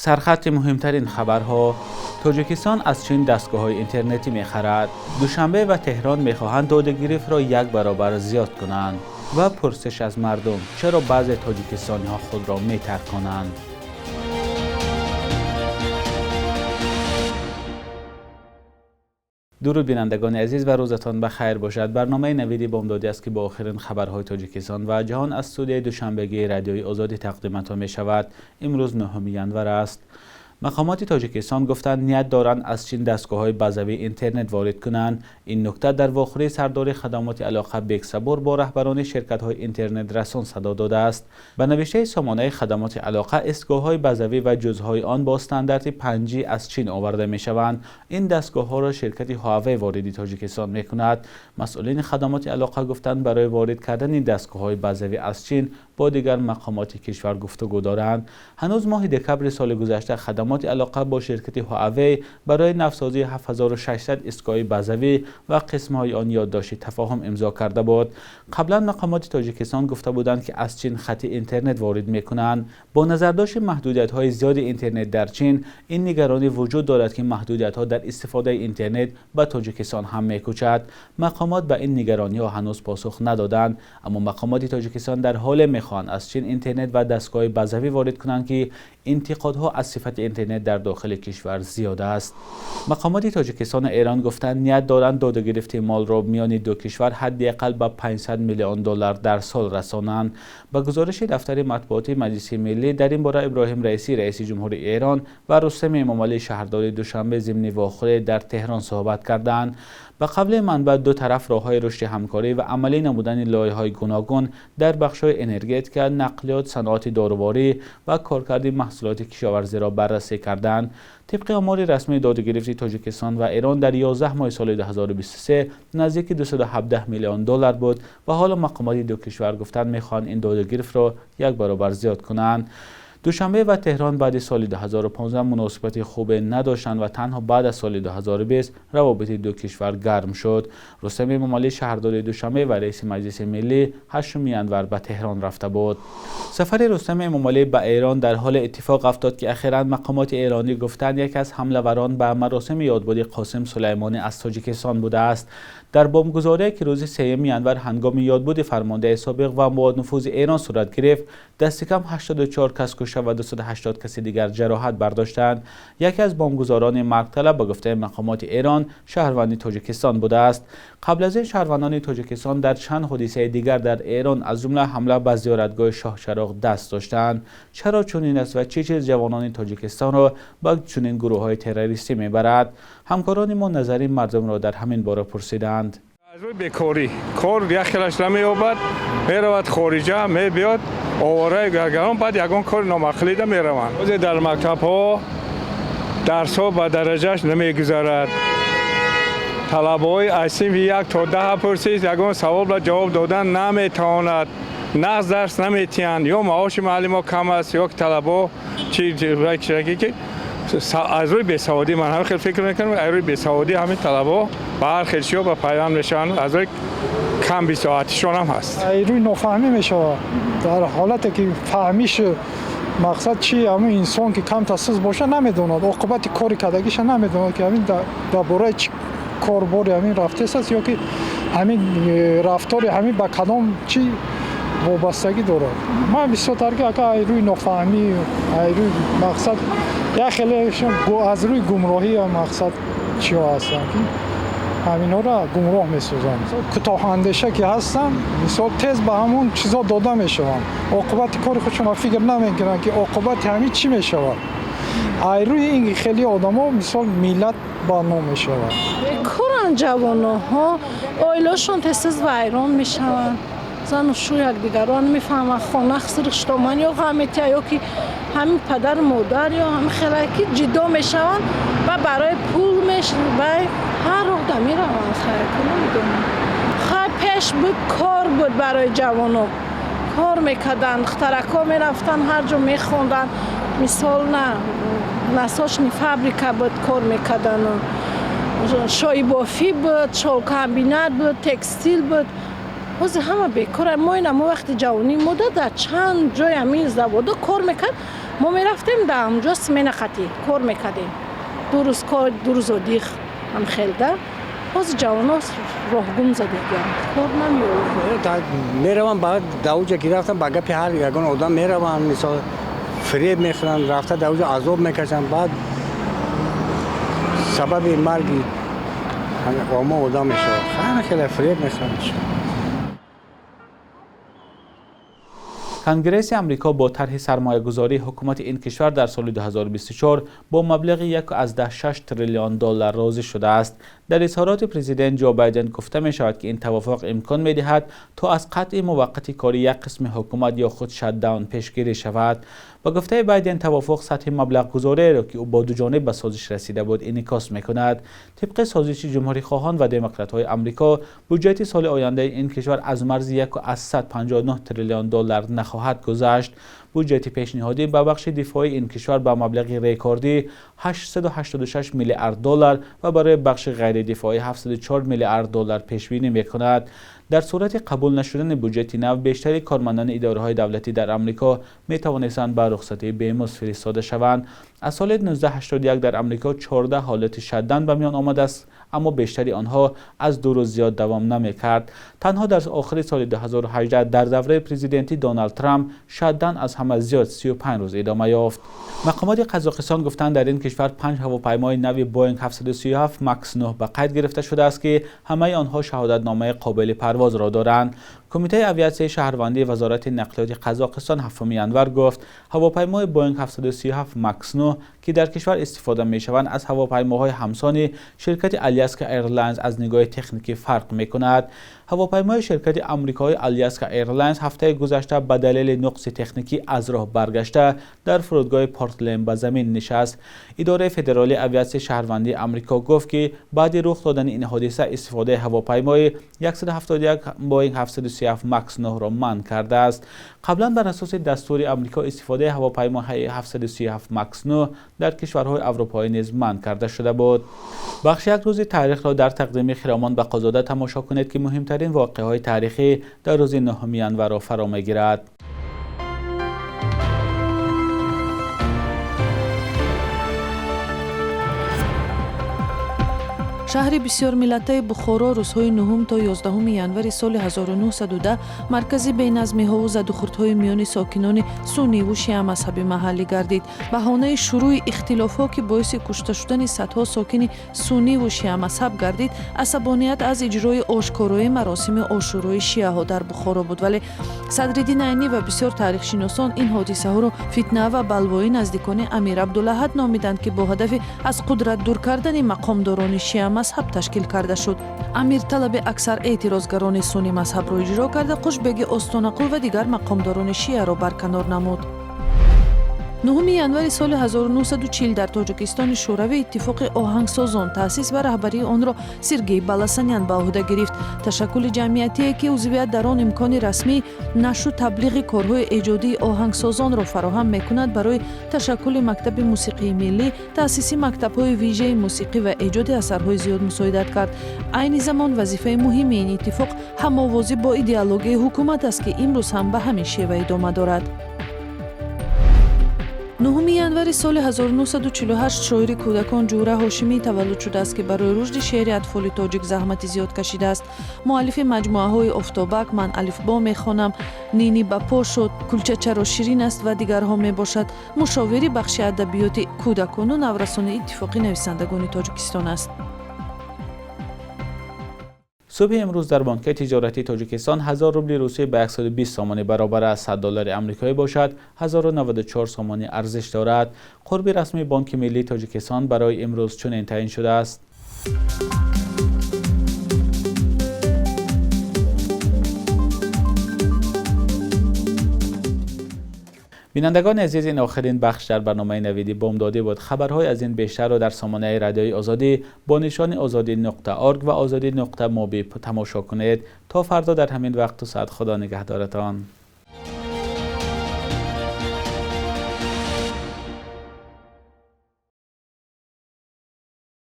سرخط مهمترین خبرها: تاجیکستان از چین دستگاه‌های اینترنتی می‌خرد. دوشنبه و تهران می‌خواهند داده‌گیری را 1 برابر زیاد کنند. و پرسش از مردم: چرا بعضی تاجیکستانی‌ها خود را می‌ترکانند؟ درود بینندگان عزیز و روزتان بخیر باشد. برنامه نویدی بامدادی است که با آخرین خبرهای تاجیکستان و جهان از استودیوی دوشنبگی رادیوی آزادی تقدیمتان می شود. امروز 9 ینور است. مقامات تاجیکستان گفتند نیت دارند از چین دستگاه‌های بازوی اینترنت وارد کنند. این نکته در واخره سردار خدمات علاقه بیگ صبور با رهبران شرکت‌های اینترنت رسان صدا داده است. به نوشته سامانه خدمات علاقه، دستگاه‌های بازوی و جزءهای آن با استاندارد 5G از چین آورده می‌شوند. این دستگاه‌ها را شرکت هواوی واردی تاجیکستان می‌کند. مسئولین خدمات علاقه گفتند برای وارد کردن این دستگاه‌های بازوی از چین با دیگر مقامات کشور گفتگو دارند. هنوز ماه دکمبر سال گذشته خدمات علاقه با شرکت هواوی برای نوسازی 7600 ایستگاه بازوی و قسم‌های آن یادداشت تفاهم امضا کرده بود. قبلا مقامات تاجیکستان گفته بودند که از چین خط اینترنت وارد می‌کنند. با نظر داشت محدودیت‌های زیاد اینترنت در چین، این نگرانی وجود دارد که محدودیت‌ها در استفاده اینترنت به تاجیکستان هم می‌کوشد. مقامات به این نگرانی‌ها هنوز پاسخ ندادند، اما مقامات تاجیکستان در حال می‌خواهند از چین اینترنت و دستگاه بازوی وارد کنند که انتقادها از صفت اینترنت در داخل کشور زیاد است. مقامات تاجیکستان و ایران گفتند نیت دارند دادگرفت مال را میان دو کشور حداقل به 500 میلیون دلار در سال رسانند. با گزارش دفتر مطبوعاتی مجلس ملی در این باره، ابراهیم رئیسی رئیس جمهوری ایران و رستم امامعلی شهردار دوشنبه ضمن واخره در تهران صحبت کردند. به قبل منبع دو طرف راه‌های رشد همکاری و عملی نمودن لایه‌های گوناگون در بخش‌های انرژتیک، نقلیات، صنعت داروباری و کارکرد محصولات کشاورزی را بررسی کردند. طبق آمار رسمی دادگرفت تاجیکستان و ایران در 11 ماه سال 2023 نزدیک 217 میلیون دلار بود و حالا مقامات دو کشور گفتند می‌خواهند این دادگرفت را 1 برابر زیاد کنند. دوشنبه و تهران بعد سال 2015 مناسبت خوب نداشتند و تنها بعد از سال 2020 روابط دو کشور گرم شد. رستم امامعلی شهردار دوشنبه و رئیس مجلس ملی 8 ینور به تهران رفته بود. سفر رستم امامعلی به ایران در حال اتفاق افتاد که اخیراً مقامات ایرانی گفتند یک از حمله‌وران به مراسم یادبود قاسم سلیمانی از تاجیکستان بوده است. در بمبگذاری که روز 3 ینور هنگام یادبود فرمانده سابق و مواد نفوذ ایران صورت گرفت، دست کم 84 کس کشته و 280 کس دیگر جراحت برداشتند. یکی از بمبگذاران مرگ طلب به گفته مقامات ایران شهروند تاجیکستان بوده است. قبل از این شهروندان تاجیکستان در چند حادثه دیگر در ایران از جمله حمله به زیارتگاه شاه چراغ دست داشتند. چرا چنین است و چه چیز جوانان تاجیکستان را به چنین گروه‌های تروریستی میبرد؟ همکاران ما نظری مردم را در همین باره پرسیدند. از روی بیکاری کار یک خیلش نمی‌یابد، میرود خارجه، میبیاد آواره گرگران، بعد یگان کار نامخلیده میروند. روزی در مکتب‌ها درس‌ها به درجهش نمیگذارد. طلبه‌های از صنف 1 تا 10 پرسید، یگان سوال را جواب دادن نمیتواند. نقض درس نمیتیند، یا معاش معلم کم است یا طلبه که از روی بیسوادی، من هم خیلی فکر میکنم از روی بیسوادی همین طلبه به هر خیلشی به پیوند میشن، از روی کم بیسوادیشون هم هست. از روی نفهمی میشه، در حالتی که فهمیش مقصد چی، همین انسان که کم تاسیس باشه نمیدوند، عاقبت کاری کردگیش نمیدوند که همین در برای چی کاربری همین رفته است یا که همین رفتاری همین با کدام چی وابستگی داره. من بسیار ترکیه که روی نفهمی، روی مقصد یا خیلی از روی گمراهی مقصد چی هستن که همین ها را گمراه می سازن. کوتاه اندیشه که هستن مثال تیز به همون چیزا داده می شوند، عاقبت کار خودشون فکر نمی کنن که عاقبت همین چی می شود. روی این خیلی آدم ها مثال ملت با نام می شود. کوران جوان ها آیلاشون تیز و ایران می شوند، زن و شوی یک دیگران میفهمن، خانه سرشتمان یا غمیته یا که همین پدر مادر یا همین خیلی جدا میشون و برای پول میشون و هر آدم میروند خیلی نمیدونم. خیلی پیش بود کار بود برای جوانو، کار میکردن، اخترکا میرفتن هر جا میخوندن، مثال نه نساج فابریکا بود کار میکردن، شای بافی بود، شال کمبینات بود، تکستیل بود. همه بیکاره. ما وقتی جوانی مدت در چند جای همین زوادا کار میکرد ما میرفتیم در اونجا سمین خطی کار میکردیم. دو روز و دیخ هم خیلده باز جوان ها راه گم زده کار نمیورد. میروم بعد دوجا که رفتم با گپ هر یگان آدم میروم مثلا فریب میخورن رفته دوجا عذاب میکشن بعد سبب مرگی اما آدم میشه خیلی فریب میخورن. کنگره امریکا با طرح سرمایه‌گذاری حکومت این کشور در سال 2024 با مبلغ 1.6 تریلیون دلار راضی شده است. در اظهارات پرزیدنت جو بایدن گفته می شود که این توافق امکان می دهد تا از قطع موقتی کاری یک قسم حکومت یا خود شت‌داون پیشگیری شود. با گفته بایدن توافق سطح مبلغ گذاری را که او با دو جانب به سازش رسیده بود انعکاس می کند. طبق سازش جمهوری خواهان و دموکرات های امریکا بودجه سال آینده این کشور از مرز 1.159 تریلیون دلار نخواهد گذشت. بودجه پیشنهادی به بخش دفاعی این کشور به مبلغ رکوردی 886 میلیارد دلار و برای بخش غیر دفاعی 704 میلیارد دلار پیش بینی می‌کند. در صورت قبول نشدن بودجه نو بیشتر کارمندان اداره‌های دولتی در آمریکا می‌توانستند به رخصتی بی‌مزد فرستاده شوند. از سال 1981 در آمریکا 14 حالت شت‌داون به میان آمده است، اما بیشتری آنها از 2 روز زیاد دوام نمی‌کرد. تنها در آخر سال 2018 در دوره پرزیدنتی دونالد ترامپ شت‌داون از همه زیاد 35 روز ادامه یافت. مقامات قزاقستان گفتند در این کشور 5 هواپیمای نو بوئینگ 737 ماکس 9 به قید گرفته شده است که همه آنها شهادتنامه قابل پرواز را دارند. کمیته اویاسیون شهروندی وزارت نقلیات قزاقستان 7 ینور گفت هواپیمای بوئینگ 737 ماکس 9 که در کشور استفاده می‌شوند از هواپیماهای همسان شرکت آلیاسکا ایرلاینز از نگاه تکنیکی فرق می‌کند. هواپیمای شرکت آمریکایی آلیاسکا ایرلاینز هفته گذشته به دلیل نقص تکنیکی از راه برگشته در فرودگاه پورتلند به زمین نشست. اداره فدرالی اویاسیون شهروندی آمریکا گفت که بعد رخ دادن این حادثه استفاده هواپیمای 171 بوئینگ 737 ماکس 9 را منع کرده است. قبلا بر اساس دستور آمریکا استفاده هواپیماهای 737 ماکس 9 در کشورهای اروپایی نیز منع کرده شده بود. بخش یک روز تاریخ را در تقدیم خرامان به قزاده تماشا کنید که مهمترین واقعه‌های تاریخی در روز 9 ینور را فرا می‌گیرد. شهر بسیار ملتی بخارا روزهای 9 تا 11 ینور سال 1910 مرکزی بینظمی‌ها و زدوخوردهای میان ساکنان سنی و شیعه مذهبی محلی گردید. بهانه شروع اختلافات که باعث کشته شدن صدها ساکن سنی و شیعه مذهب گردید، عصبانیت از اجرای آشکارای مراسم عاشورای شیعه ها در بخارا بود، ولی صدرالدین عینی و بسیار تاریخ شناسان این حادثه ها را فتنه و بلوای نزدیکان امیر عبدالاحد نامیدند که با هدف از قدرت دور کردن مقامداران شیعه مذهب تشکیل کرده شد. امیر طلب اکثر اعتراضگران سنی مذهب را اجرا کرده، قشبگ استانقل و دیگر مقامداران شیعه را برکنار نمود. 9 ینور سال 1940 در تاجیکستان شوروی اتفاق آهنگسازان تأسیس و رهبری آن را سرگئی بالاسانیان به عهده گرفت. تشکل جمعیتی که عضویت در آن امکان رسمی نشر و تبلیغ کارهای ایجادی آهنگسازان را فراهم می‌کند. برای تشکل مکتب موسیقی ملی تأسیس مکتب‌های ویژه موسیقی و ایجاد اثرهای زیاد مساعدت کرد. عین زمان وظیفه مهم این اتفاق هم‌آوازی با ایدئولوژی حکومت است که امروز هم به همین شیوه ادامه دارد. 9 ینور سال 1948 شاعر کودکان جوره هاشمی تولد شده است که برای رشد شعر اطفال تاجیک زحمت زیاد کشیده است. مؤلف مجموعه های افتابک، من الفبا میخوانم، نینی به پا شد، کلچه چرا شیرین است و دیگرها می باشد. مشاوری بخش ادبیات کودکان و نورسان اتفاقی نویسندگان تاجیکستان است. صبح امروز در بانک تجارتی تاجیکستان 1000 روبل روسیه به 120 سومانی برابر از 100 دلار آمریکایی باشد 1094 سومانی ارزش دارد. قرب رسمی بانک ملی تاجیکستان برای امروز چنین تعیین شده است. بینندگان عزیز، این آخرین بخش در برنامه نویدی بامدادی بود. خبرهای از این بیشتر را در سامانه رادیوی آزادی با نشان azadi.org و azadi.mobi تماشا کنید. تا فردا در همین وقت و ساعت خدا نگهدارتان.